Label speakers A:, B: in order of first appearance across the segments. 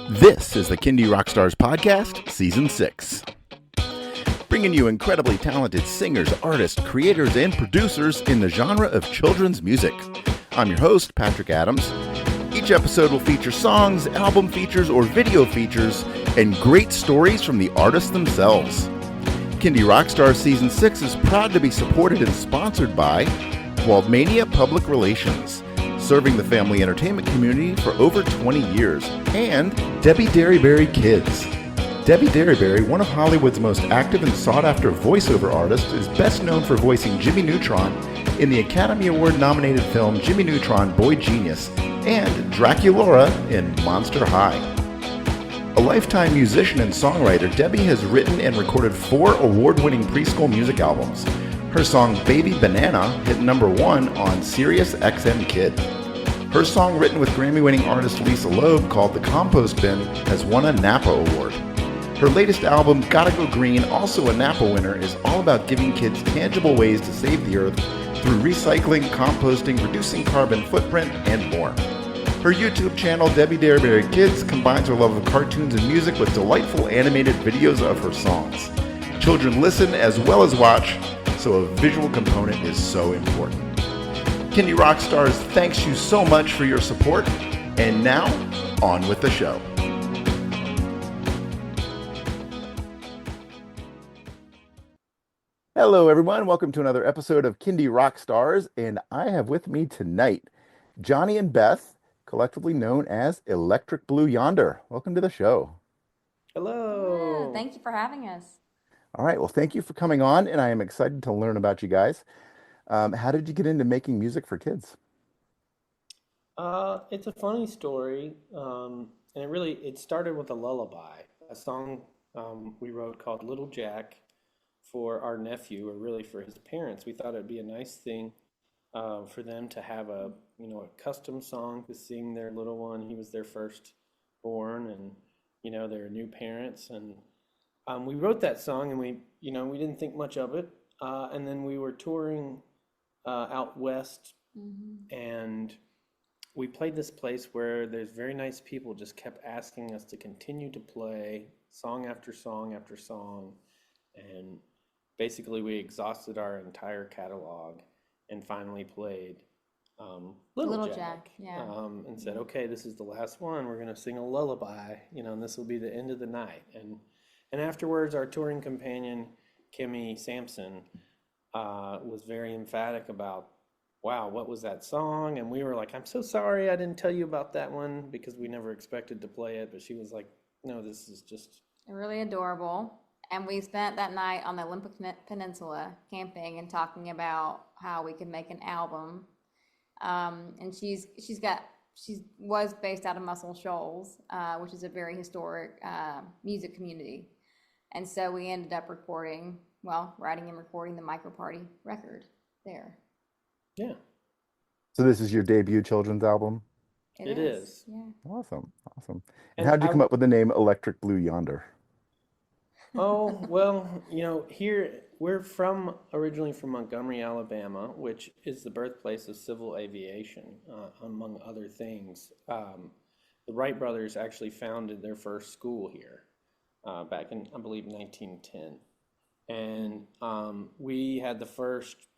A: This is the Kindy Rockstars Podcast, Season 6. Bringing you incredibly talented singers, artists, creators, and producers in the genre of children's music. I'm your host, Patrick Adams. Each episode will feature songs, album features, or video features, and great stories from the artists themselves. Kindy Rockstars Season 6 is proud to be supported and sponsored by Waldmania Public Relations, serving the family entertainment community for over 20 years, and Debbie Derryberry Kids. Debbie Derryberry, one of Hollywood's most active and sought-after voiceover artists, is best known for voicing Jimmy Neutron in the Academy Award-nominated film Jimmy Neutron, Boy Genius, and Draculaura in Monster High. A lifetime musician and songwriter, Debbie has written and recorded 4 award-winning preschool music albums. Her song Baby Banana hit #1 on Sirius XM Kid. Her song, written with Grammy-winning artist Lisa Loeb, called The Compost Bin, has won a Napa Award. Her latest album, Gotta Go Green, also a Napa winner, is all about giving kids tangible ways to save the earth through recycling, composting, reducing carbon footprint, and more. Her YouTube channel, Debbie Derryberry Kids, combines her love of cartoons and music with delightful animated videos of her songs. Children listen as well as watch, so a visual component is so important. Kindy Rockstars thanks you so much for your support, and now, on with the show. Hello everyone, welcome to another episode of Kindy Rockstars, and I have with me tonight Johnny and Beth, collectively known as Electric Blue Yonder. Welcome to the show.
B: Hello.
C: Yeah, thank you for having us.
A: All right, well, thank you for coming on, and I am excited to learn about you guys. How did you get into making music for kids?
B: It's a funny story, and it started with a lullaby, a song we wrote called Little Jack for our nephew, or really for his parents. We thought it'd be a nice thing for them to have a custom song to sing their little one. He was their first born, and they're new parents, and we wrote that song, and we didn't think much of it, and then we were touring out west, and we played this place where there's very nice people just kept asking us to continue to play song after song after song, and basically we exhausted our entire catalog and finally played Little Jack,
C: yeah.
B: And said, okay, this is the last one. We're going to sing a lullaby, and this will be the end of the night. And afterwards, our touring companion, Kimmy Sampson, was very emphatic about, wow, what was that song? And we were like, I'm so sorry I didn't tell you about that one, because we never expected to play it. But she was like, no, this is just
C: Really adorable. And we spent that night on the Olympic Peninsula camping and talking about how we could make an album. And she was based out of Muscle Shoals, which is a very historic music community. And so we ended up writing and recording the MicroPARTY record there.
B: Yeah.
A: So this is your debut children's album?
B: It is.
C: Yeah.
A: Awesome. And
B: And
A: how did you come up with the name Electric Blue Yonder?
B: Oh, well, here we're originally from Montgomery, Alabama, which is the birthplace of civil aviation, among other things. The Wright brothers actually founded their first school here back in, I believe, 1910. And we had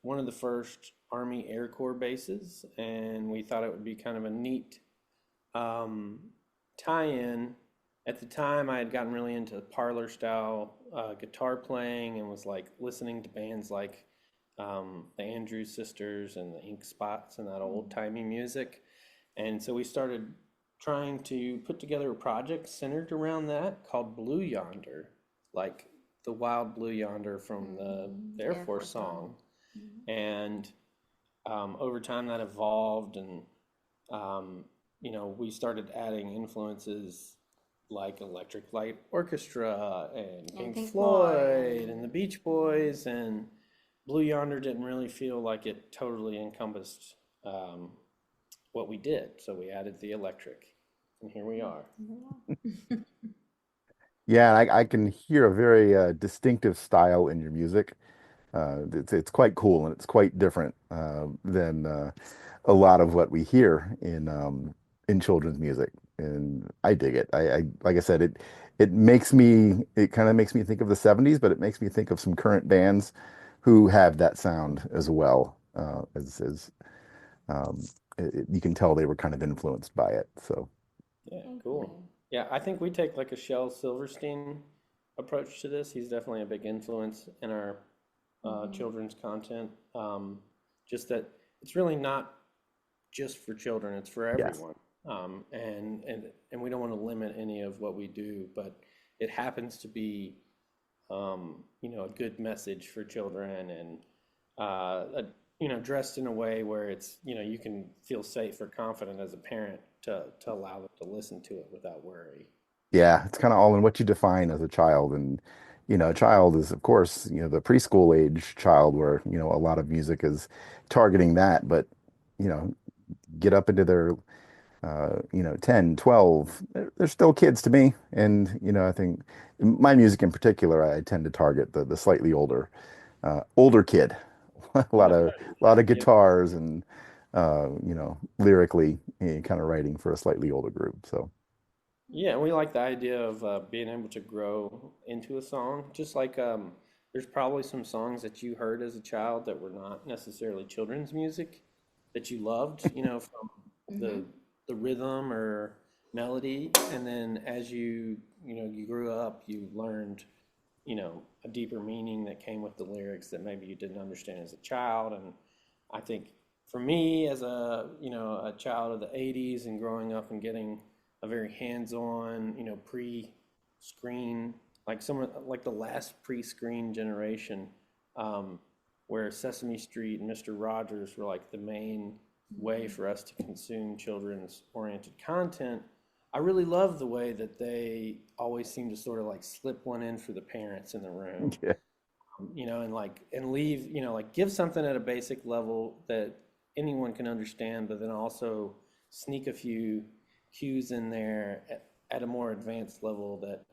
B: one of the first Army Air Corps bases, and we thought it would be kind of a neat tie-in. At the time, I had gotten really into parlor style guitar playing and was like listening to bands like the Andrews Sisters and the Ink Spots and that old timey music. And so we started trying to put together a project centered around that called Blue Yonder, like the wild blue yonder from the Air Force song. And over time that evolved, and we started adding influences like Electric Light Orchestra and Pink Floyd and the Beach Boys, and Blue Yonder didn't really feel like it totally encompassed what we did, so we added the electric, and here we are.
A: Yeah, I can hear a very distinctive style in your music. It's quite cool, and it's quite different than a lot of what we hear in children's music. and I dig it. I like I said, it kind of makes me think of the 70s, but it makes me think of some current bands who have that sound as well. As um, you can tell they were kind of influenced by it. So
B: Yeah,
C: Okay.
B: cool. Yeah, I think we take like a Shel Silverstein approach to this. He's definitely a big influence in our
C: Mhm.
B: children's content. Just that it's really not just for children; it's for
A: yes,
B: everyone. And we don't want to limit any of what we do, but it happens to be a good message for children and dressed in a way where it's you can feel safe or confident as a parent to allow them to listen to it without worry.
A: yeah, it's kind of all in what you define as a child, and a child is, of course, the preschool age child, where a lot of music is targeting that, but you know, get up into their 10, 12, they're still kids to me. And, I think my music in particular, I tend to target the slightly older kid. A
B: Yeah,
A: lot of
B: yeah,
A: guitars and, lyrically kind of writing for a slightly older group. So,
B: yeah. We like the idea of being able to grow into a song. Just like there's probably some songs that you heard as a child that were not necessarily children's music that you loved, from
C: Mhm.
B: the rhythm or melody, and then as you grew up, you learned a deeper meaning that came with the lyrics that maybe you didn't understand as a child. And I think for me, as a child of the 80s and growing up and getting a very hands-on, pre-screen, like like the last pre-screen generation, um, where Sesame Street and Mr. Rogers were like the main way
C: Mhm.
B: for us to consume children's oriented content. I really love the way that they always seem to sort of like slip one in for the parents in the room,
A: yeah,
B: and leave, like give something at a basic level that anyone can understand, but then also sneak a few cues in there at a more advanced level that,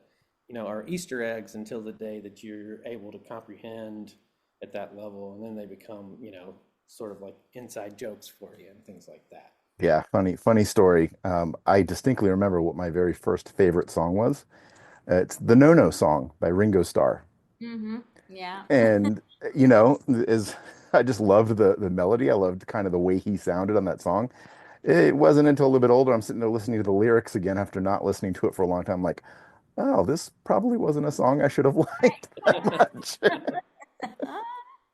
B: are Easter eggs until the day that you're able to comprehend at that level. And then they become, sort of like inside jokes for you and things like that.
A: yeah, funny story. I distinctly remember what my very first favorite song was. It's the No No song by Ringo Starr.
C: Mhm. Yeah.
A: And is I just loved the melody. I loved kind of the way he sounded on that song. It wasn't until a little bit older, I'm sitting there listening to the lyrics again after not listening to it for a long time. I'm like, oh, this probably wasn't a song I should have liked that much.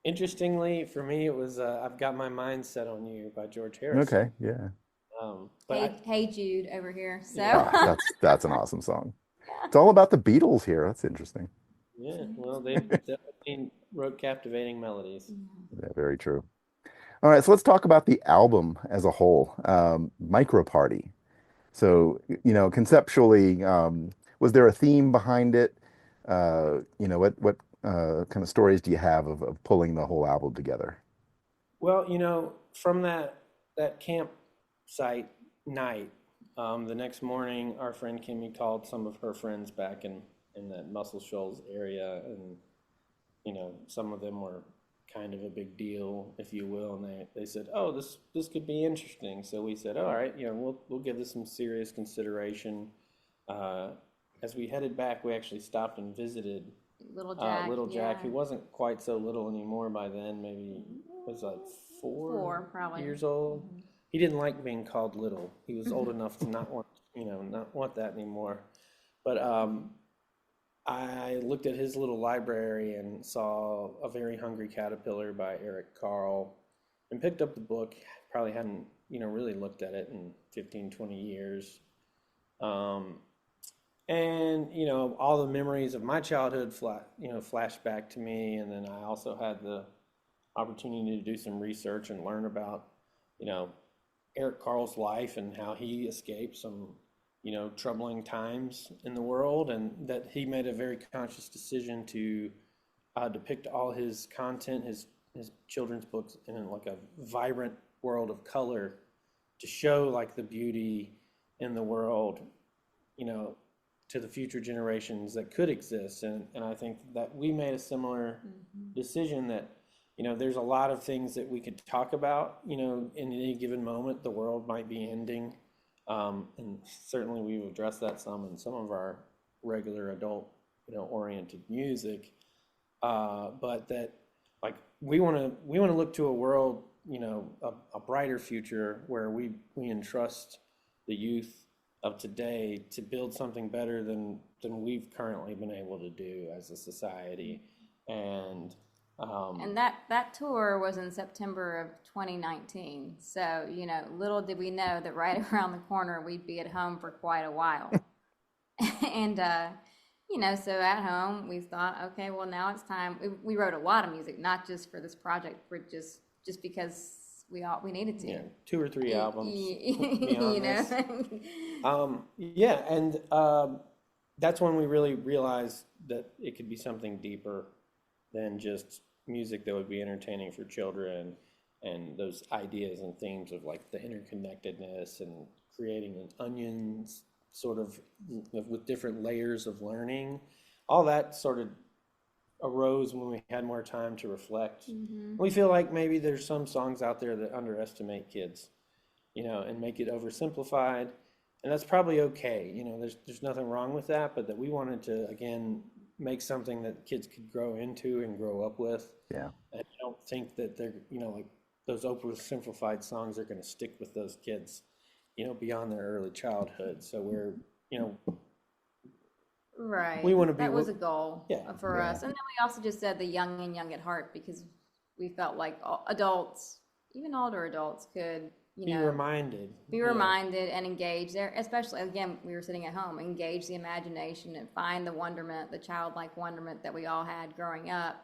B: Interestingly, for me, it was "I've Got My Mind Set on You" by George
A: Okay,
B: Harrison.
A: yeah.
B: But I,
C: Hey Jude over here. So.
B: yeah,
A: Ah, that's an awesome song. It's all about the Beatles here. That's interesting.
B: yeah. Well, they definitely wrote captivating melodies.
C: Yeah.
A: Yeah, very true. All right, so let's talk about the album as a whole. MicroPARTY. So, conceptually, was there a theme behind it? What kind of stories do you have of pulling the whole album together?
B: Well, from that campsite night, the next morning, our friend Kimmy called some of her friends back in that Muscle Shoals area, and some of them were kind of a big deal, if you will, and they said, "Oh, this could be interesting." So we said, "All right, we'll give this some serious consideration." Uh, as we headed back, we actually stopped and visited
C: Little Jack.
B: little Jack,
C: Yeah.
B: who wasn't quite so little anymore by then. Maybe was like four
C: Four probably.
B: years old.
C: Mhm.
B: He didn't like being called little. He was old enough to not want that anymore. But I looked at his little library and saw A Very Hungry Caterpillar by Eric Carle and picked up the book. Probably hadn't, really looked at it in 15, 20 years. Um, and, all the memories of my childhood flashed back to me. And then I also had the opportunity to do some research and learn about, you know, Eric Carle's life and how he escaped some, troubling times in the world, and that he made a very conscious decision to depict all his content, his children's books, in like a vibrant world of color to show like the beauty in the world, you know, to the future generations that could exist. And I think that we made a similar
C: Mhm.
B: decision that, there's a lot of things that we could talk about, in any given moment. The world might be ending. And certainly we've addressed that some in some of our regular adult, oriented music. But that, like, we want to look to a world, a brighter future where we entrust the youth of today to build something better than we've currently been able to do as a society. And
C: that tour was in September of 2019. So, little did we know that right around the corner we'd be at home for quite a while. And so at home we thought, okay, well, now it's time. We wrote a lot of music, not just for this project, but just because we needed to.
B: Yeah, 2 or 3 albums. And that's when we really realized that it could be something deeper than just music that would be entertaining for children, and those ideas and themes of like the interconnectedness and creating an onion sort of with different layers of learning. All that sort of arose when we had more time to reflect. Mm-hmm. We feel like maybe there's some songs out there that underestimate kids, and make it oversimplified, and that's probably okay. There's nothing wrong with that, but that we wanted to, again, make something that kids could grow into and grow up with.
A: Yeah.
B: And I don't think that they're, like those oversimplified songs are going to stick with those kids, beyond their early childhood. So we're,
C: right.
B: We want to be.
C: That was a goal for
B: Yeah.
C: us. And then we also just said the young and young at heart, because we felt like adults, even older adults, could,
B: be reminded
C: and engage there. Especially, again, we were sitting at home, engage the imagination and find the wonderment, the childlike wonderment that we all had growing up,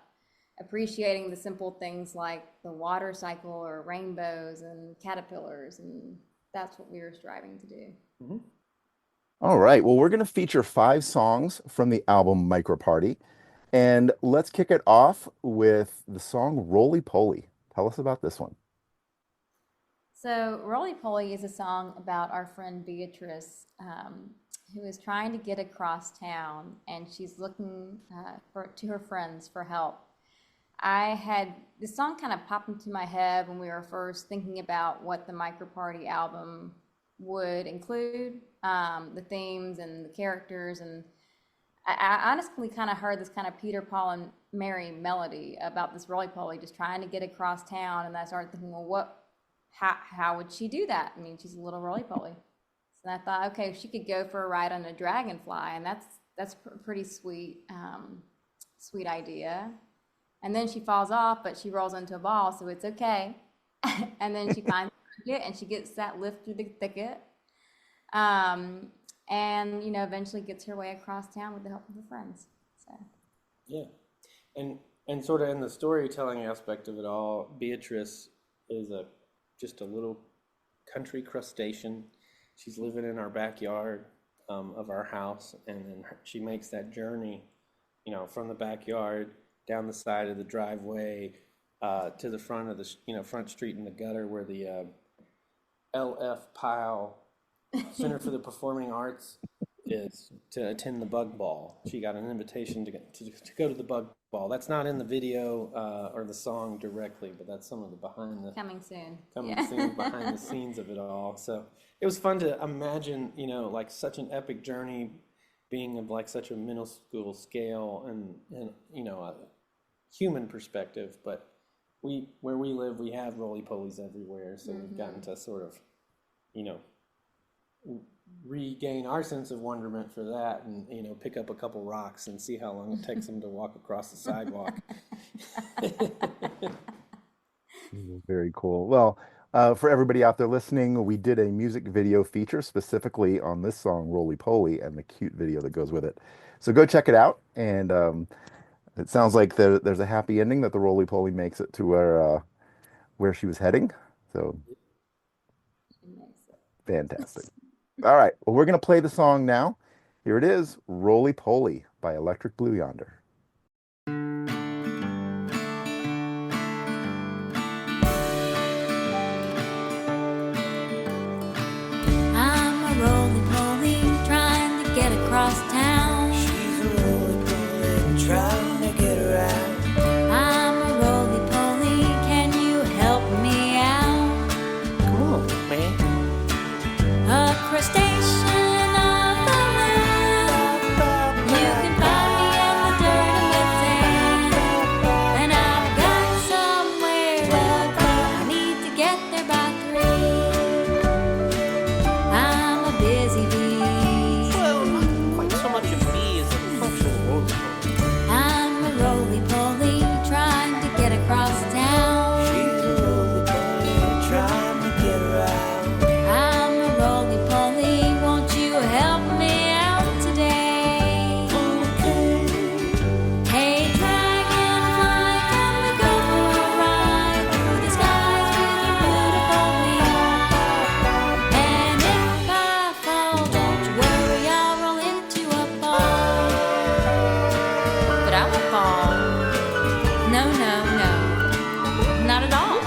C: appreciating the simple things like the water cycle or rainbows and caterpillars. And that's what we were striving to do.
B: Mm-hmm.
A: All right. Well, we're going to feature 5 songs from the album MicroPARTY. And let's kick it off with the song Roly Poly. Tell us about this one.
C: So Roly Poly is a song about our friend Beatrice, who is trying to get across town, and she's looking to her friends for help. This song kind of popped into my head when we were first thinking about what the MicroPARTY album would include, the themes and the characters, and I honestly kind of heard this kind of Peter, Paul, and Mary melody about this Roly Poly just trying to get across town, and I started thinking, well, how would she do that? I mean, she's a little roly poly. So I thought, okay, she could go for a ride on a dragonfly, and that's a pretty sweet idea. And then she falls off, but she rolls into a ball, so it's okay. And then she finds a thicket, and she gets that lift through the thicket. And eventually gets her way across town with the help of her friends. So.
B: Yeah, and sort of in the storytelling aspect of it all, Beatrice is just a little country crustacean. She's living in our backyard of our house, and then she makes that journey, from the backyard down the side of the driveway to the front of the front street in the gutter where the LF Pyle Center for the Performing Arts is, to attend the Bug Ball. She got an invitation to go to the Bug Ball. That's not in the video or the song directly, but that's some of the
C: coming soon
B: behind the scenes of it all. So it was fun to imagine, like such an epic journey being of like such a middle school scale and a human perspective. But where we live, we have roly polies everywhere, so we've gotten to sort of, regain our sense of wonderment for that, and pick up a couple rocks and see how long it takes them to walk across the sidewalk.
A: Very cool. Well, for everybody out there listening, we did a music video feature specifically on this song Roly Poly and the cute video that goes with it, so go check it out. And it sounds like there's a happy ending, that the Roly Poly makes it to where she was heading, so fantastic. All right, well, we're going to play the song now. Here it is, Roly Poly by Electric Blue Yonder.
D: I'm a roly-poly trying to get across town.
E: She's a roly-poly trying to get around.
D: I'm a roly-poly, can you help me out?
E: Come on, man.
D: A No, not at all.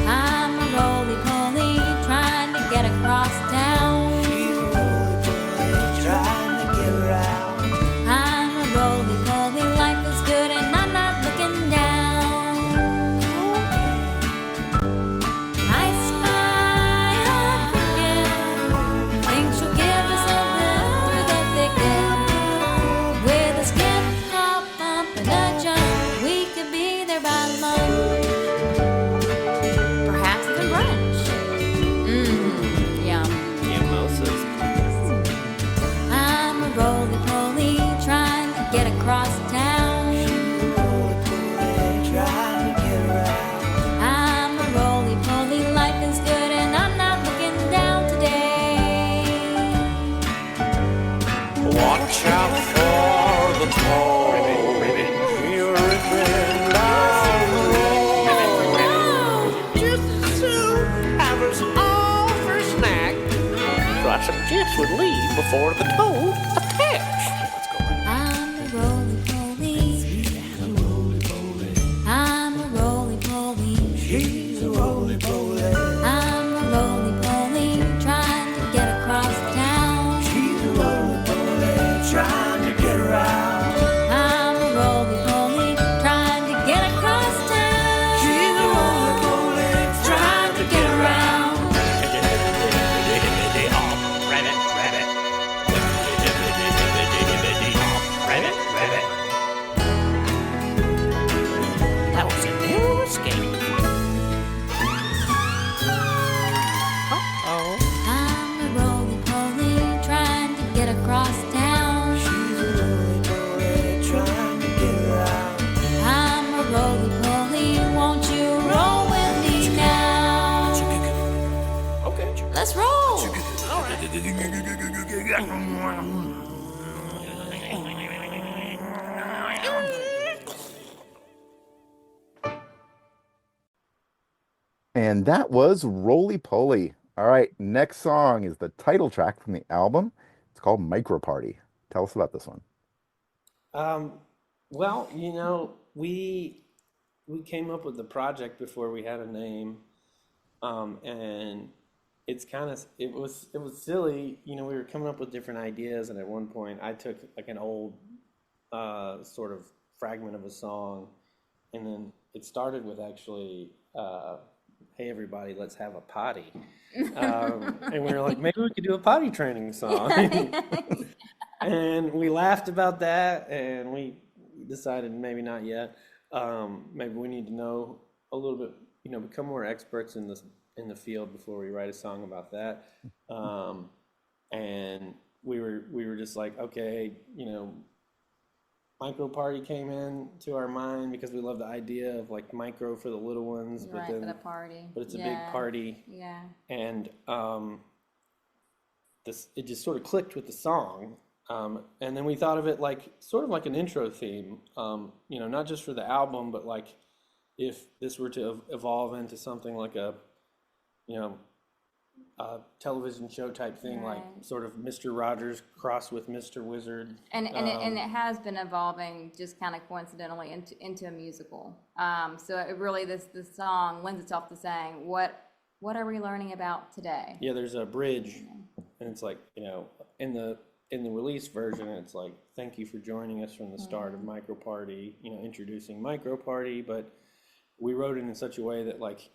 D: I'm a roly-poly trying to get across town.
E: She's a roly-poly trying to get around.
D: I'm a roly-poly, life is good and I'm not looking down. I spy her cricket, think she'll give us a lift through the thicket. With a skip, hop, bump, and a jump, we could be there by lunch. Perhaps even brunch. Yum.
B: Mimosas.
D: I'm a roly-poly trying to get across town.
E: Roly-poly trying to get around.
D: I'm a roly-poly, life is good and I'm not looking down today.
E: Watch out for the toll. You're ripping down the road. Just as soon have us all for a snack. I suggest we leave before the toad attacks.
D: I'm a roly-poly. I'm a roly-poly.
E: She's a roly-poly.
D: I'm a roly-poly trying to get across town.
E: She's a roly-poly trying to get around.
D: I'm a roly-poly trying to get across town.
E: She's a roly-poly trying to get around.
F: Rabbit, rabbit. Rabbit, rabbit. That was a narrow escape. Uh-oh.
D: I'm a roly-poly trying to get across town.
E: She's a roly-poly trying to get around.
D: I'm a roly-poly, won't you roll with me now?
E: Okay.
D: Let's roll!
A: And that was Roly Poly. All right, next song is the title track from the album. It's called MicroPARTY. Tell us about this one.
B: Well, we came up with the project before we had a name, and it was silly. We were coming up with different ideas, and at one point, I took like an old sort of fragment of a song, and then it started with actually. Hey everybody, let's have a potty. And we were like, maybe we could do a potty training song. And we laughed about that, and we decided maybe not yet. Maybe we need to know a little bit, become more experts in the field before we write a song about that. And we were just like, okay, MicroPARTY came in to our mind because we love the idea of like micro for the little ones,
C: Right, for the party.
B: but it's a
C: Yeah.
B: big party,
C: Yeah.
B: and it just sort of clicked with the song, and then we thought of it like sort of like an intro theme, not just for the album, but like if this were to evolve into something like a television show type thing, like
C: Right.
B: sort of Mr. Rogers crossed with Mr. Wizard.
C: And it has been evolving just kind of coincidentally into a musical. So it really this song lends itself to saying what are we learning about today?
B: Yeah, there's a bridge, and it's like, in the release version, it's like, thank you for joining us from the start of MicroPARTY, introducing MicroPARTY, but we wrote it in such a way that like,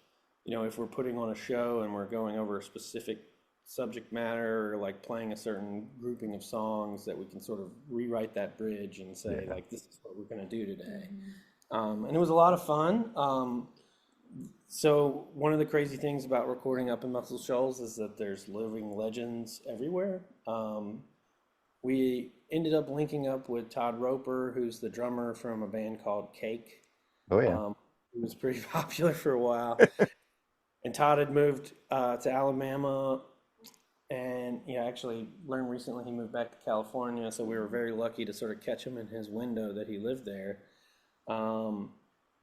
B: if we're putting on a show and we're going over a specific subject matter or like playing a certain grouping of songs, that we can sort of rewrite that bridge and say like, this is what we're going to do today. And it was a lot of fun. So one of the crazy things about recording up in Muscle Shoals is that there's living legends everywhere. We ended up linking up with Todd Roper, who's the drummer from a band called Cake.
A: Oh, yeah.
B: Who was pretty popular for a while. And Todd had moved to Alabama, and actually learned recently he moved back to California, so we were very lucky to sort of catch him in his window that he lived there. And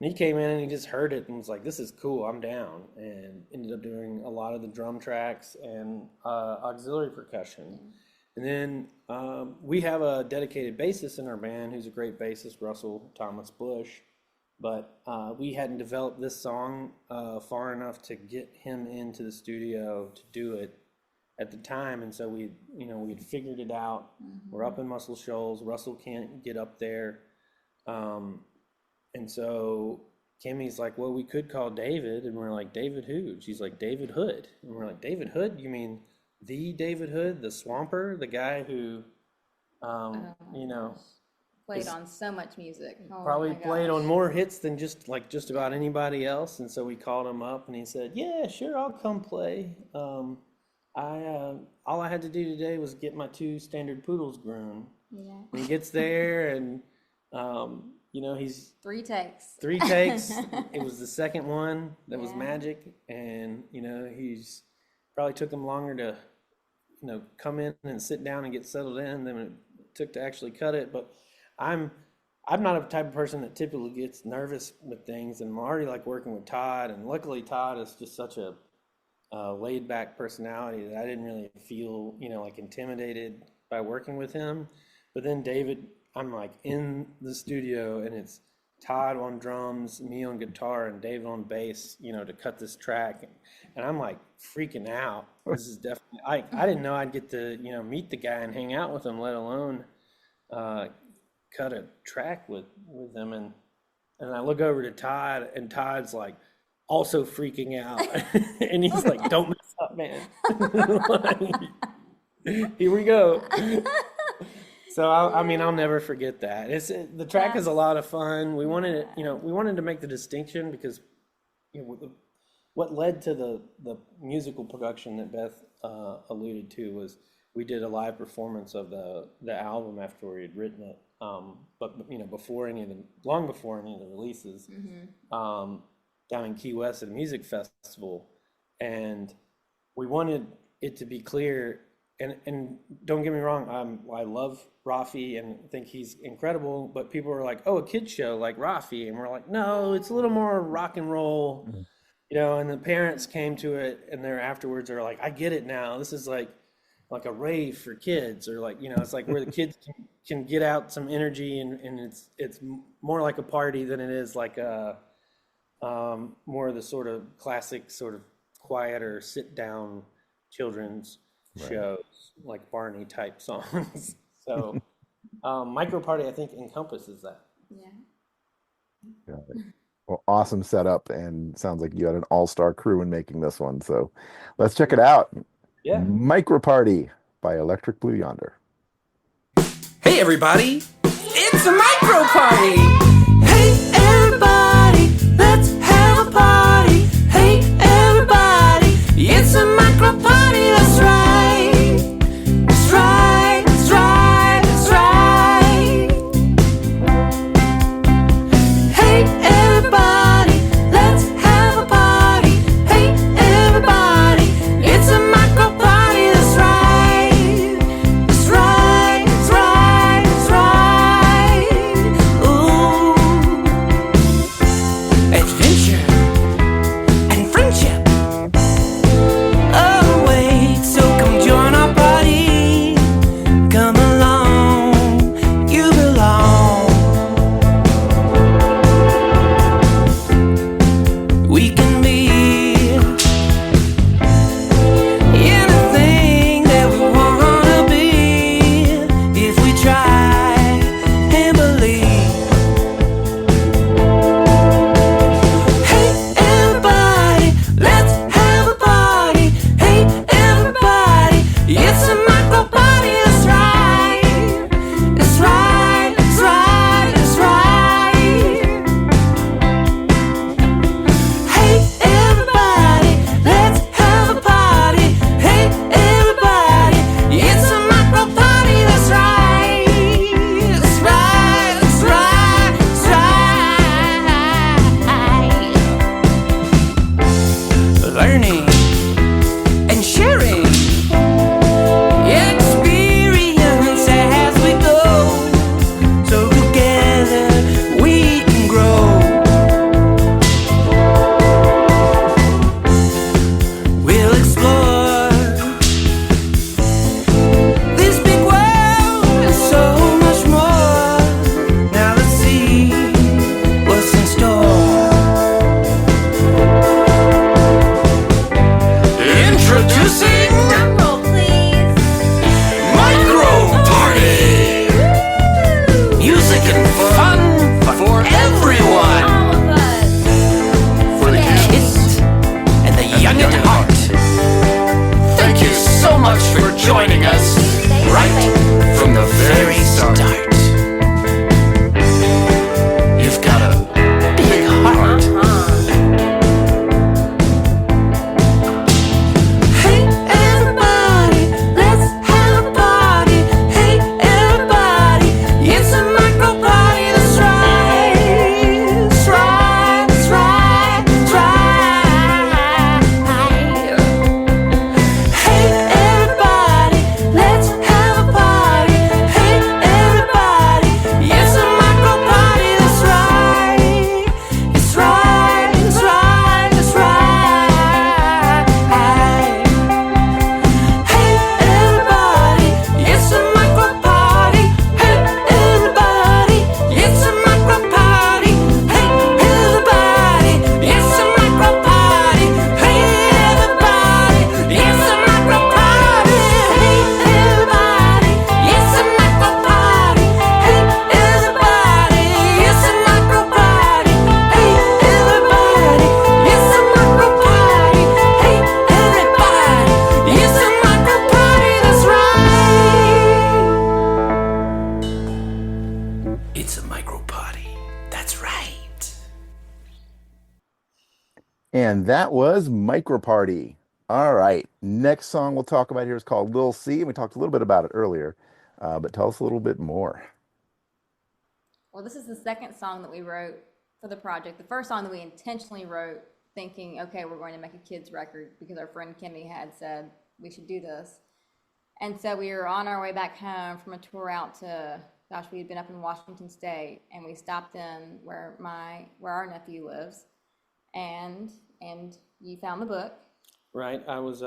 B: he came in and he just heard it and was like, this is cool, I'm down, and ended up doing a lot of the drum tracks and auxiliary percussion. And then we have a dedicated bassist in our band who's a great bassist, Russell Thomas Bush. but we hadn't developed this song far enough to get him into the studio to do it at the time, and so we'd figured it out. We're up in Muscle Shoals. Russell can't get up there, and so Kimmy's like, well, we could call David, and we're like, David who? She's like, David Hood, and we're like, David Hood? You mean the David Hood, the Swamper, the guy who,
C: Played on so much music. Oh
B: probably
C: my
B: played
C: gosh.
B: on more hits than just about anybody else, and so we called him up, and he said, yeah, sure, I'll come play. All I had to do today was get my 2 standard poodles groomed.
C: Yeah.
B: And he gets there, and he's
C: 3 takes.
B: 3 takes. It was the second one that was magic, and he's probably took him longer to come in and sit down and get settled in than it took to actually cut it. But I'm not a type of person that typically gets nervous with things, and I'm already like working with Todd, and luckily Todd is just such a laid back personality that I didn't really feel like intimidated by working with him. But then David, I'm like in the studio, and it's Todd on drums, me on guitar, and David on bass, to cut this track, and I'm like freaking out. This is definitely I didn't know I'd get to meet the guy and hang out with him, let alone cut a track with him. And I look over to Todd, and Todd's like also freaking out, and he's like, "Don't mess up, man." Here we go. So I'll never forget that. The track is a lot of fun. We wanted to make the distinction because what led to the musical production that Beth alluded to was we did a live performance of the album after we had written it, but long before any of the releases, down in Key West at a music festival, and we wanted it to be clear. And don't get me wrong, I love Rafi and think he's incredible, but people are like, oh, a kid's show like Rafi, and we're like, no, it's a little more rock and roll, and the parents came to it, and they're afterwards are like, I get it now, this is like a rave for kids, or like, it's like where the kids can get out some energy, and it's more like a party than it is like a more of the sort of classic sort of quieter sit down children's shows, like Barney type songs. So MicroPARTY, I think, encompasses that.
C: Yeah.
A: Got it. Well, awesome setup, and sounds like you had an all-star crew in making this one. So let's check it out.
B: Yeah.
A: MicroPARTY by Electric Blue Yonder.
G: Hey everybody, it's a micro party. Hey everybody, let's have a party. Hey everybody, it's a micro party. That's right. That's right. That's right. That's right. Hey everybody, let's have a party. Hey everybody, it's a micro party. That's right. That's right. That's right. That's right. Ooh.
A: And that was MicroPARTY. All right. Next song we'll talk about here is called Lil C. And we talked a little bit about it earlier, but tell us a little bit more.
C: Well, this is the second song that we wrote for the project. The first song that we intentionally wrote thinking, okay, we're going to make a kids record because our friend Kimmy had said we should do this. And so we were on our way back home from a tour out to, gosh, we had been up in Washington State, and we stopped in where our nephew lives, and you found the book.
B: Right. I was,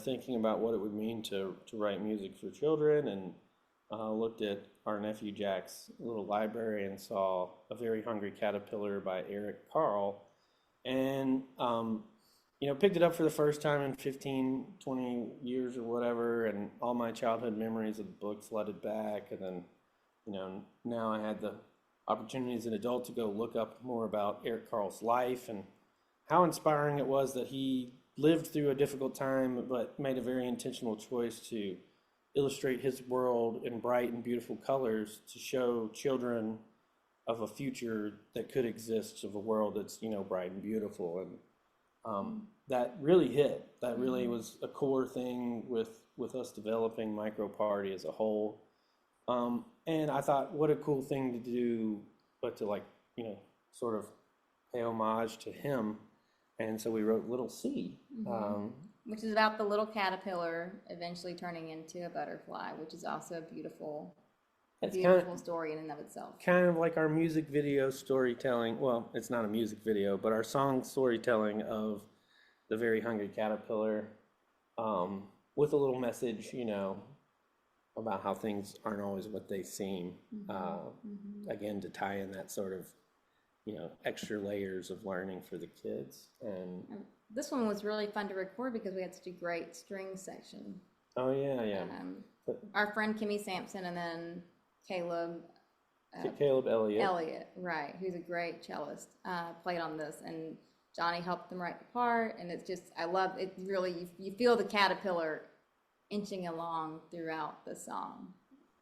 B: thinking about what it would mean to write music for children, and looked at our nephew Jack's little library and saw A Very Hungry Caterpillar by Eric Carle, and picked it up for the first time in 15, 20 years or whatever, and all my childhood memories of the book flooded back. And then, now I had the opportunity as an adult to go look up more about Eric Carle's life and how inspiring it was that he lived through a difficult time, but made a very intentional choice to illustrate his world in bright and beautiful colors to show children of a future that could exist, of a world that's, bright and beautiful. And that really hit. That really was a core thing with us developing MicroPARTY as a whole. And I thought, what a cool thing to do, but to sort of pay homage to him. And so we wrote Lil C.
C: Which is about the little caterpillar eventually turning into a butterfly, which is also a beautiful story in and of itself.
B: Kind of like our music video storytelling. Well, it's not a music video, but our song storytelling of The Very Hungry Caterpillar, with a little message, about how things aren't always what they seem. Again, to tie in that sort of, extra layers of learning for the kids. And
C: this one was really fun to record because we had such a great string section.
B: Oh yeah.
C: Our friend Kimmy Sampson, and then Caleb
B: Elliott,
C: right, who's a great cellist, played on this, and Johnny helped them write the part. And it's just, I love it. Really, you feel the caterpillar inching along throughout the song.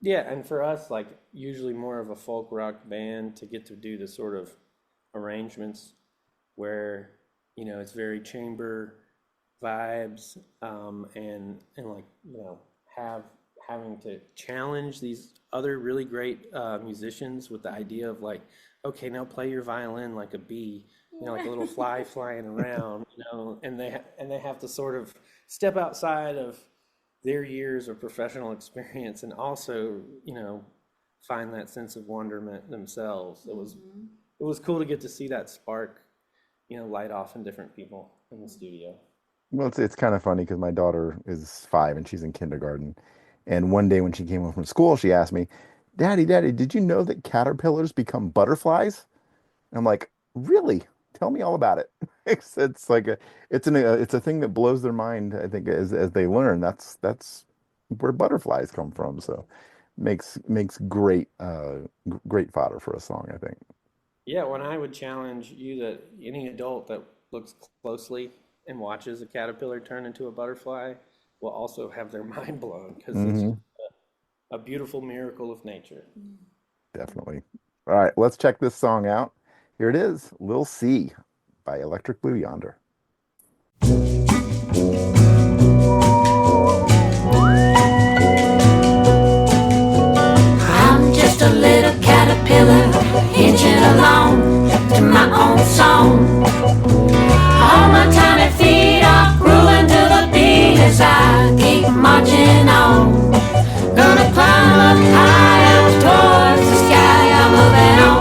B: Yeah, and for us, usually more of a folk rock band, to get to do the sort of arrangements where it's very chamber vibes, and having to challenge these other really great musicians with the idea of okay, now play your violin like a bee, like a little fly flying around, and they have to sort of step outside of their years of professional experience and also find that sense of wonderment themselves. It was cool to get to see that spark light off in different people in the studio.
A: Well, it's kind of funny because my daughter is 5 and she's in kindergarten. And one day when she came home from school, she asked me, Daddy, did you know that caterpillars become butterflies? And I'm like, really? Tell me all about it. It's a thing that blows their mind, I think, as they learn. That's where butterflies come from. So makes great fodder for a song, I think.
B: Yeah, when I would challenge you that any adult that looks closely and watches a caterpillar turn into a butterfly will also have their mind blown, because it's a beautiful miracle of nature.
A: Definitely. All right, let's check this song out. Here it is, Lil C by Electric Blue Yonder.
G: I'm just a little caterpillar inching along to my own song. All my tiny feet are grooving to the beat as I keep marching on. Gonna climb up high up towards the sky, I'm moving on.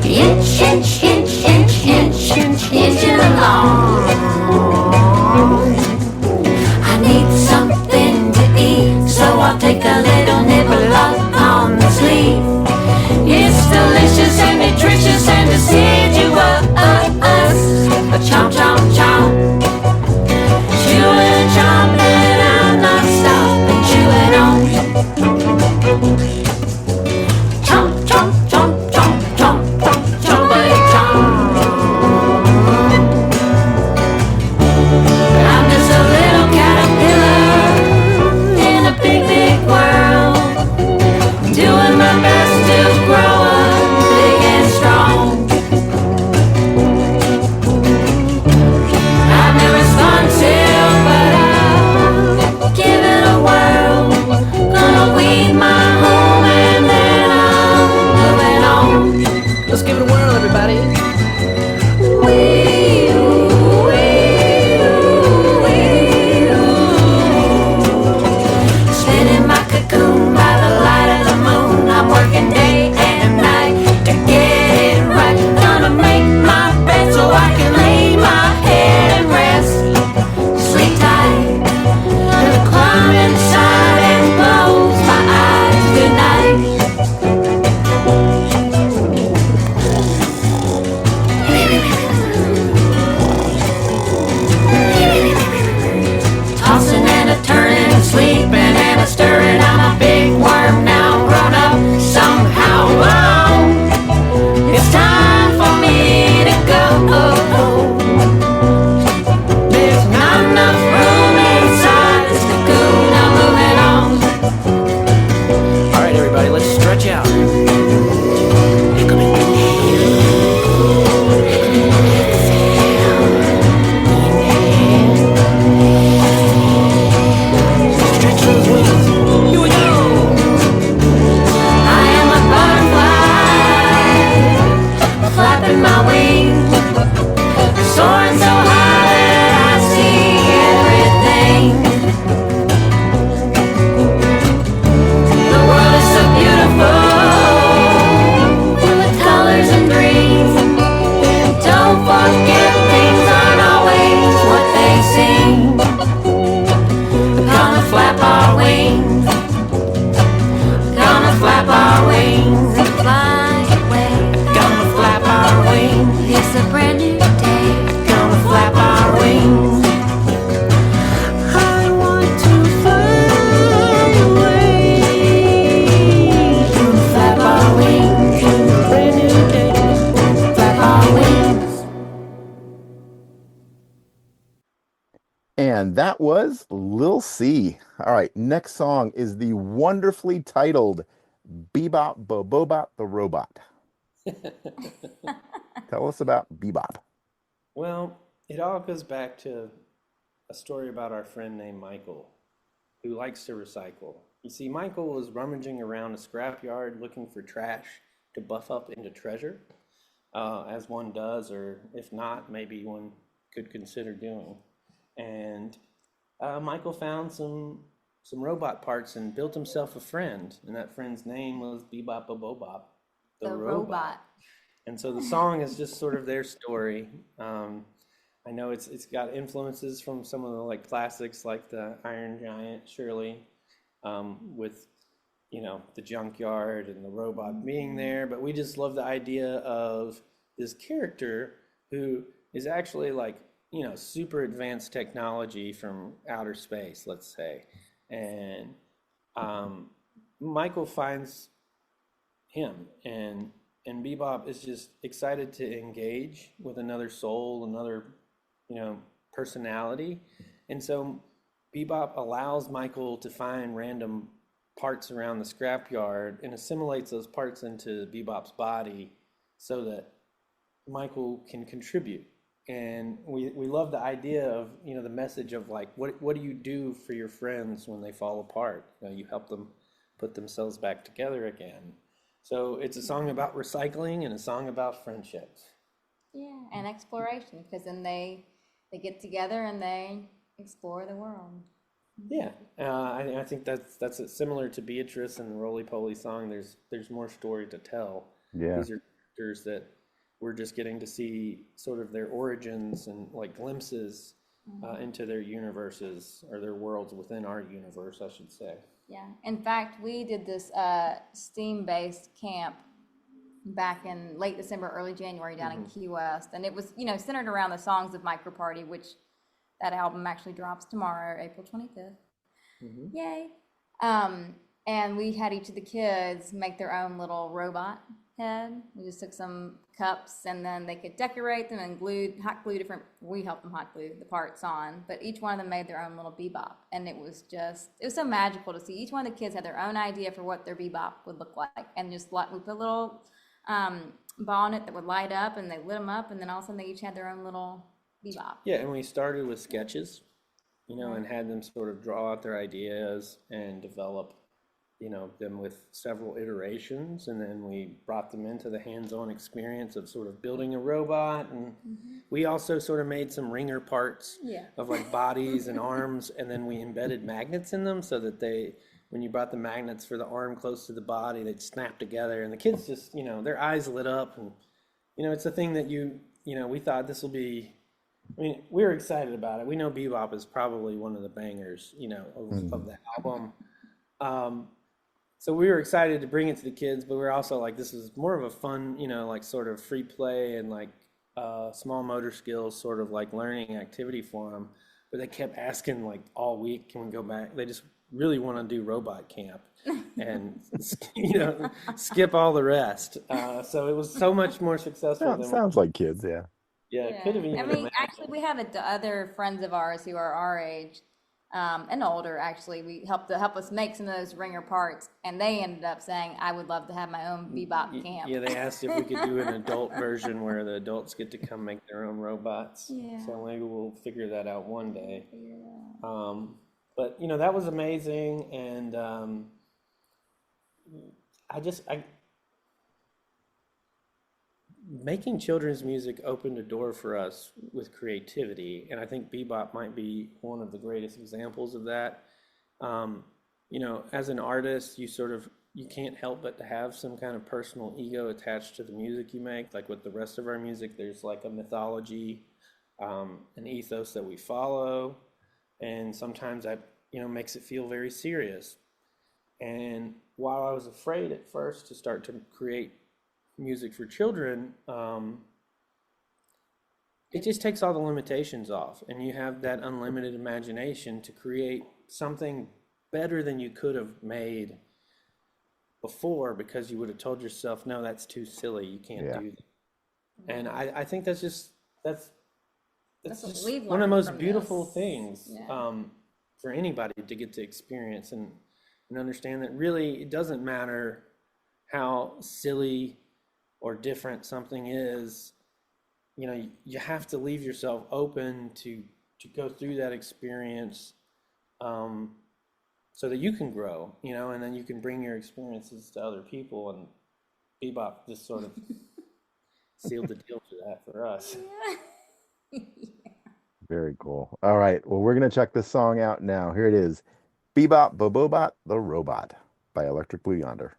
G: Inch, inch, inch, inch, inch, inch, inching along. I need something to eat, so I'll take a little nibble up on the sleeve. It's delicious and nutritious and to seed you us. A chomp, chomp, chomp. Chewing, chomping, I'm not stopping chewing on. Chomp, chomp, chomp, chomp, chomp, chomp, chomping, chomp. I'm just a little caterpillar in a big, big world.
A: And that was Lil C. All right, next song is the wonderfully titled Bebop Bobot the Robot. Tell us about Bebop.
B: Well, it all goes back to a story about our friend named Michael, who likes to recycle. You see, Michael was rummaging around a scrapyard looking for trash to buff up into treasure, as one does, or if not, maybe one could consider doing. And Michael found some robot parts and built himself a friend, and that friend's name was Bebop Bobot,
C: The robot.
B: And so the song is just sort of their story. I know it's got influences from some of the like classics, like the Iron Giant, surely, with the junkyard and the robot being there. But we just love the idea of this character who is actually like super advanced technology from outer space, let's say, and Michael finds him and Bebop is just excited to engage with another soul, another, personality. And so Bebop allows Michael to find random parts around the scrapyard and assimilates those parts into Bebop's body so that Michael can contribute. And we love the idea of, the message of like, what do you do for your friends when they fall apart? You help them put themselves back together again. So it's a song about recycling and a song about friendships.
C: Yeah, and exploration, because then they get together and they explore the world.
B: Yeah, I think that's similar to Beatrice and the Roly Poly song. There's more story to tell.
A: Yeah.
B: These are characters that we're just getting to see sort of their origins and like glimpses into their universes or their worlds within our universe, I should say.
C: Yeah. In fact, we did this STEAM-based camp back in late December, early January down in Key West. And it was, centered around the songs of MicroPARTY, which that album actually drops tomorrow, April 25th. Yay. And we had each of the kids make their own little robot head. We just took some cups and then they could decorate them and hot glue we helped them hot glue the parts on, but each one of them made their own little Bebop. And it was so magical to see. Each one of the kids had their own idea for what their Bebop would look like. And just we put a little ball on it that would light up and they lit them up and then all of a sudden they each had their own little Bebop.
B: Yeah, and we started with sketches, and had them sort of draw out their ideas and develop them with several iterations, and then we brought them into the hands-on experience of sort of building a robot. And we also sort of made some ringer parts of like bodies and arms, and then we embedded magnets in them so that when you brought the magnets for the arm close to the body, they'd snap together, and the kids just, their eyes lit up. And it's a thing that we thought this will be, we were excited about it. We know Bebop is probably one of the bangers, of the album. So we were excited to bring it to the kids, but we were also like, this is more of a fun, like sort of free play and like small motor skills, sort of like learning activity for them. But they kept asking like all week, can we go back? They just really want to do robot camp and, skip all the rest. So it was so much more successful than
A: Sounds like kids, yeah.
B: Yeah, it could have even imagined.
C: Actually, we had other friends of ours who are our age and older. Actually, we helped us make some of those ringer parts, and they ended up saying, "I would love to have my own Bebop camp."
B: Yeah, they asked if we could do an adult version where the adults get to come make their own robots.
C: Yeah.
B: So maybe we'll figure that out one day. But that was amazing, and making children's music opened a door for us with creativity, and I think Bebop might be one of the greatest examples of that. As an artist, you can't help but to have some kind of personal ego attached to the music you make. Like with the rest of our music, there's like a mythology, an ethos that we follow, and sometimes that makes it feel very serious. And while I was afraid at first to start to create music for children, it just takes all the limitations off, and you have that unlimited imagination to create something better than you could have made before, because you would have told yourself, no, that's too silly, you can't do that. And I think that's it's
C: That's what
B: just
C: we've
B: one of the
C: learned
B: most
C: from
B: beautiful
C: this.
B: things
C: Yeah.
B: for anybody to get to experience and understand that really it doesn't matter how silly or different something is. You know, you have to leave yourself open to go through that experience, so that you can grow, you know, and then you can bring your experiences to other people. And Bebop just sort of sealed the deal for that for us.
A: Very cool. All right. Well, we're going to check this song out now. Here it is. Bebop, Bobot, the Robot by Electric Blue Yonder.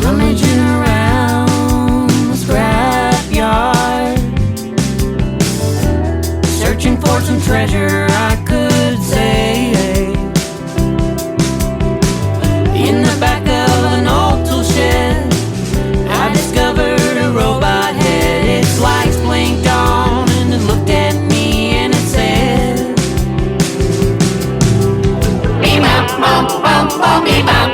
G: Rummaging around the scrapyard, searching for some treasure I could save. In the back of an old tool shed, I discovered a robot head. Its lights blinked on and it looked at me and it said, Bebop, bop, bop, bop, bebop.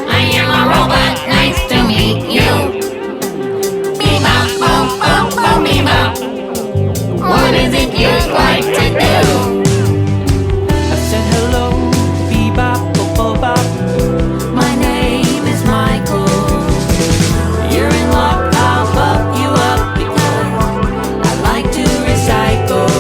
G: I am a robot, nice to meet you. Bebop, bop, bop, bop, bebop. What is it you'd like to do? I said hello, Bebop, bop, bop. My name is Michael. You're in luck, I'll buff you up because I like to recycle.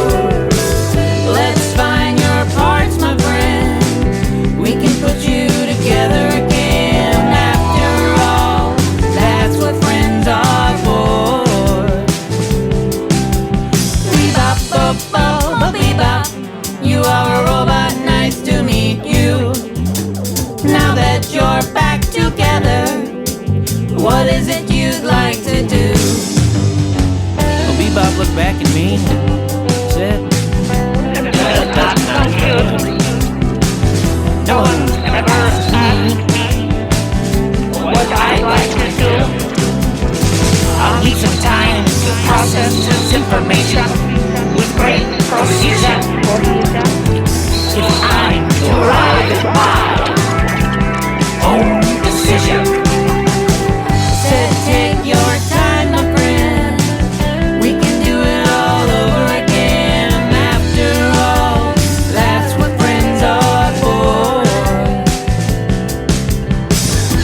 G: Let's find your parts, my friend. We can put you together again. After all, that's what friends are for. Bebop, bop, bop, bebop. You are a robot, nice to meet you. Now that you're back together, what is it you'd like to do? Well, Bebop looked back at me and said,
F: That's not good. No one's ever asked me what I'd like to do. I'll need some time to process this information with great precision. If I'm to arrive at my own decision.
G: said take your time, my friend. We can do it all over again. After all, that's what friends are for.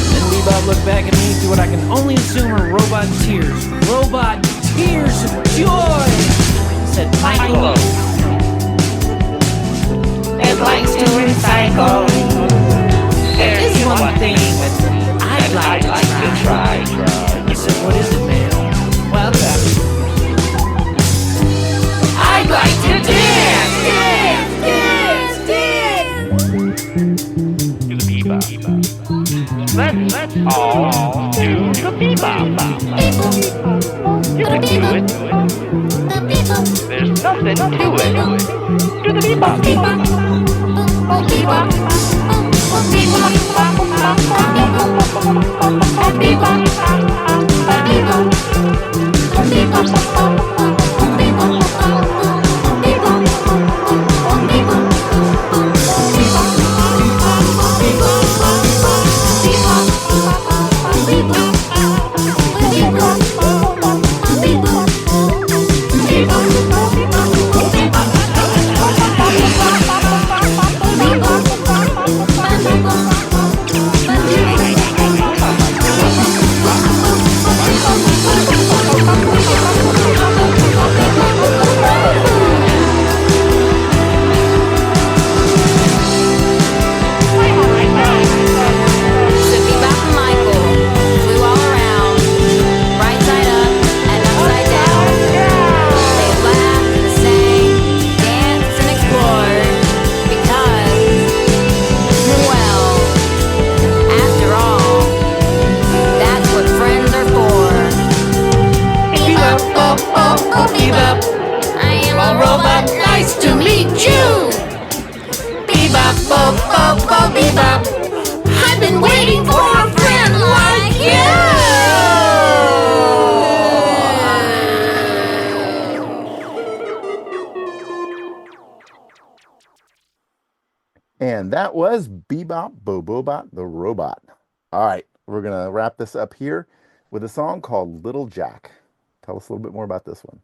H: Then Bebop looked back at me through what I can only assume are robot tears. Robot tears of joy! He said, Michael,
F: It likes to recycle.
H: there is one thing that I'd like to try. He said, what is it, man? Well,
G: I'd like to dance!
F: Do the bebop. Let's all do the bebop. You can do it. There's nothing to it. Do the bebop.
A: And that was Bebop, Bobot, the Robot. All right, we're going to wrap this up here with a song called Little Jack. Tell us a little bit more about this one.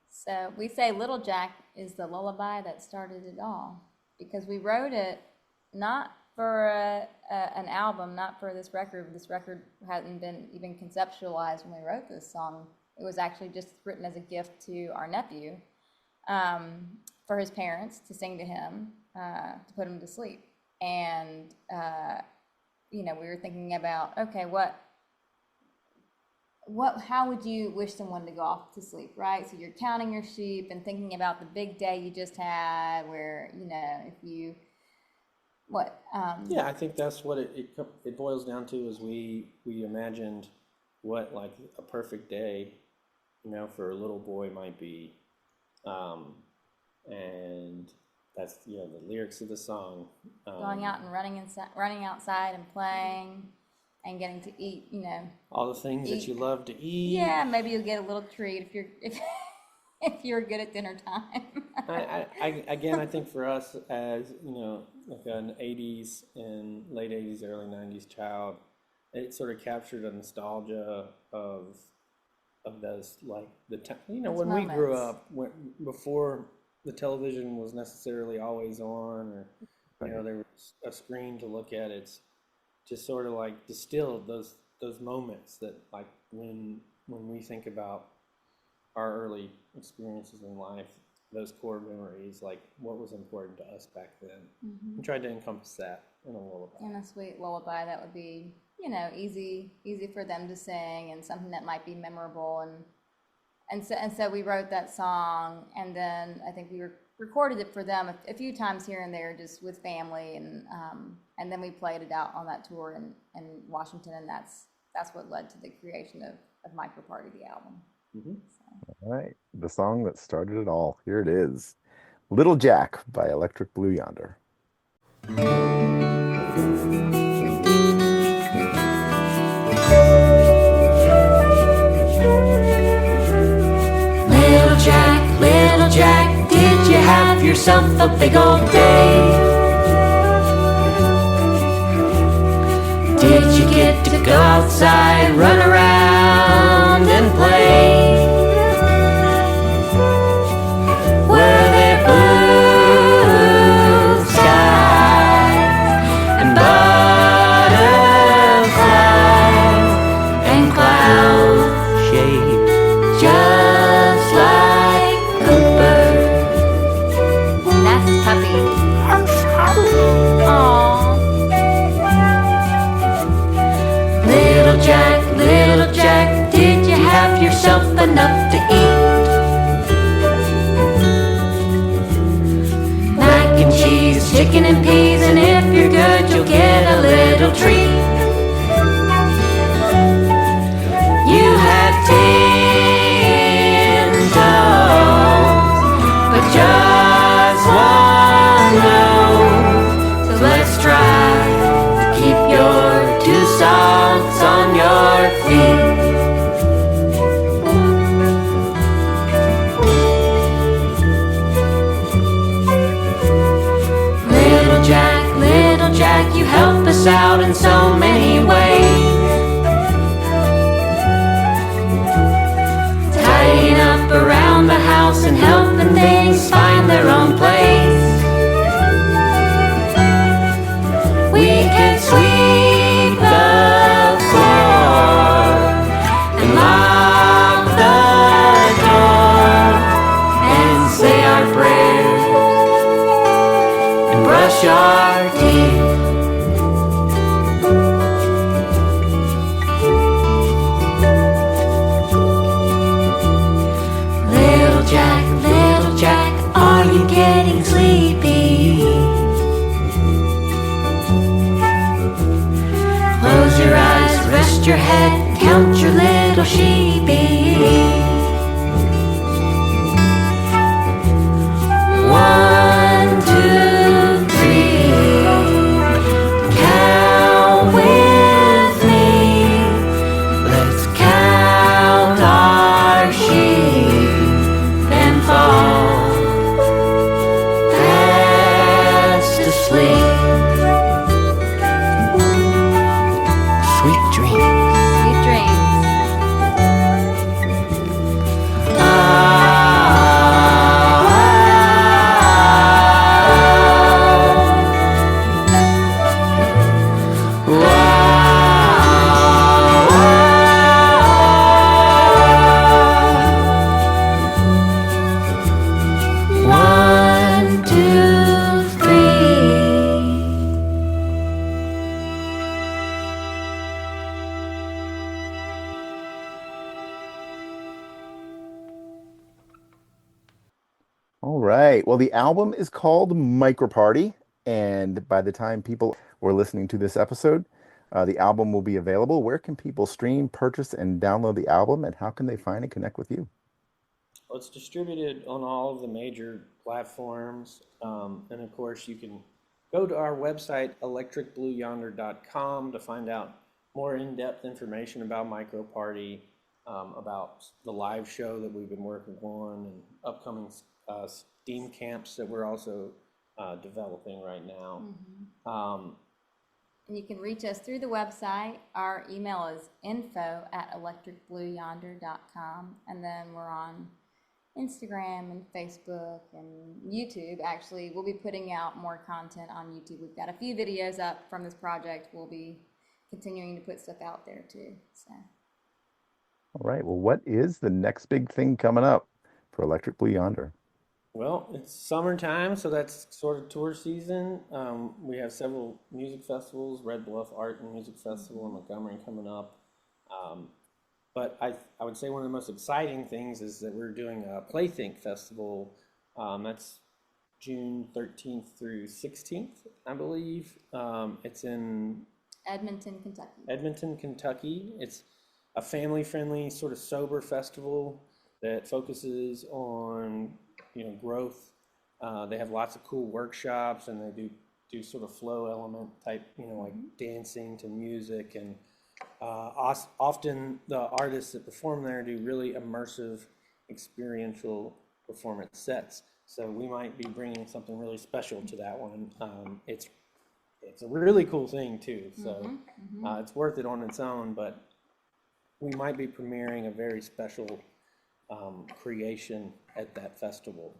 C: So we say Little Jack is the lullaby that started it all because we wrote it not for an album, not for this record. This record hadn't been even conceptualized when we wrote this song. It was actually just written as a gift to our nephew for his parents to sing to him to put him to sleep. And, we were thinking about, okay, how would you wish someone to go off to sleep, right? So you're counting your sheep and thinking about the big day you just had where, if you,
B: Yeah, I think that's what it boils down to is we imagined what like a perfect day, for a little boy might be. And that's, the lyrics of the song.
C: Going out and running outside and playing and getting to eat,
B: all the things that you love to eat.
C: Yeah, maybe you'll get a little treat if you're good at dinner time.
B: I think for us as, like an 80s and late 80s, early 90s child, it sort of captured a nostalgia of those, like the time, when we grew up, before the television was necessarily always on, or there was a screen to look at. It's just sort of like distilled those moments that, like, when we think about our early experiences in life, those core memories, like what was important to us back then, and tried to encompass that in a lullaby.
C: In a sweet lullaby that would be, easy for them to sing and something that might be memorable. And so we wrote that song, and then I think we recorded it for them a few times here and there, just with family, and then we played it out on that tour in Washington, and that's what led to the creation of MicroPARTY, the album.
A: All right, the song that started it all. Here it is, Little Jack by Electric Blue Yonder.
G: Little Jack, did you have yourself a big old day? Did you get to go outside, run around and play? Were there blue skies and butterflies and clouds shaped just like Cooper?
C: That's his puppy. Aww.
G: Little Jack, did you have yourself enough to eat? Mac and cheese, chicken and peas, and if you're good, you'll get a little treat. You had 10 toes, but just one nose. So let's try to keep your 2 socks on your feet. Little Jack, you help us out in so many ways. Tidying up around the house and helping things find their own place. We could sweep the floor and lock the door and say our prayers and brush our teeth. Little Jack, are you getting sleepy? Close your eyes, rest your head, count your little sheepies. 1, 2, 3.
A: Well, the album is called MicroPARTY, and by the time people were listening to this episode, the album will be available. Where can people stream, purchase, and download the album, and how can they find and connect with you?
B: Well, it's distributed on all of the major platforms. And of course, you can go to our website, electricblueyonder.com, to find out more in-depth information about MicroPARTY, about the live show that we've been working on, and upcoming STEAM camps that we're also developing right now.
C: And you can reach us through the website. Our email is info@electricblueyonder.com. And then we're on Instagram and Facebook and YouTube. Actually, we'll be putting out more content on YouTube. We've got a few videos up from this project. We'll be continuing to put stuff out there too. So.
A: All right. Well, what is the next big thing coming up for Electric Blue Yonder?
B: Well, it's summertime, so that's sort of tour season. We have several music festivals, Red Bluff Art and Music Festival in Montgomery coming up. But I would say one of the most exciting things is that we're doing a Playthink Festival. That's June 13th through 16th, I believe. It's in
C: Edmonton, Kentucky.
B: Edmonton, Kentucky. It's a family-friendly, sort of sober festival that focuses on growth. They have lots of cool workshops, and they do sort of flow element type, like dancing to music, and often the artists that perform there do really immersive, experiential performance sets. So we might be bringing something really special to that one. It's a really cool thing too. So it's worth it on its own, but we might be premiering a very special creation at that festival.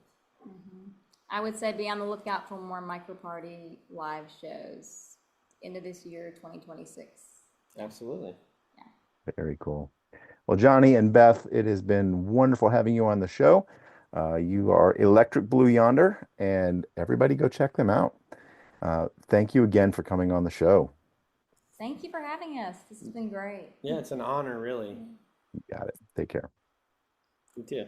C: I would say be on the lookout for more MicroPARTY live shows into this year, 2026.
B: Absolutely.
A: Very cool. Well, Johnny and Beth, it has been wonderful having you on the show. You are Electric Blue Yonder, and everybody go check them out. Thank you again for coming on the show.
C: Thank you for having us. This has been great.
B: Yeah, it's an honor, really.
A: You got it. Take care.
B: You too.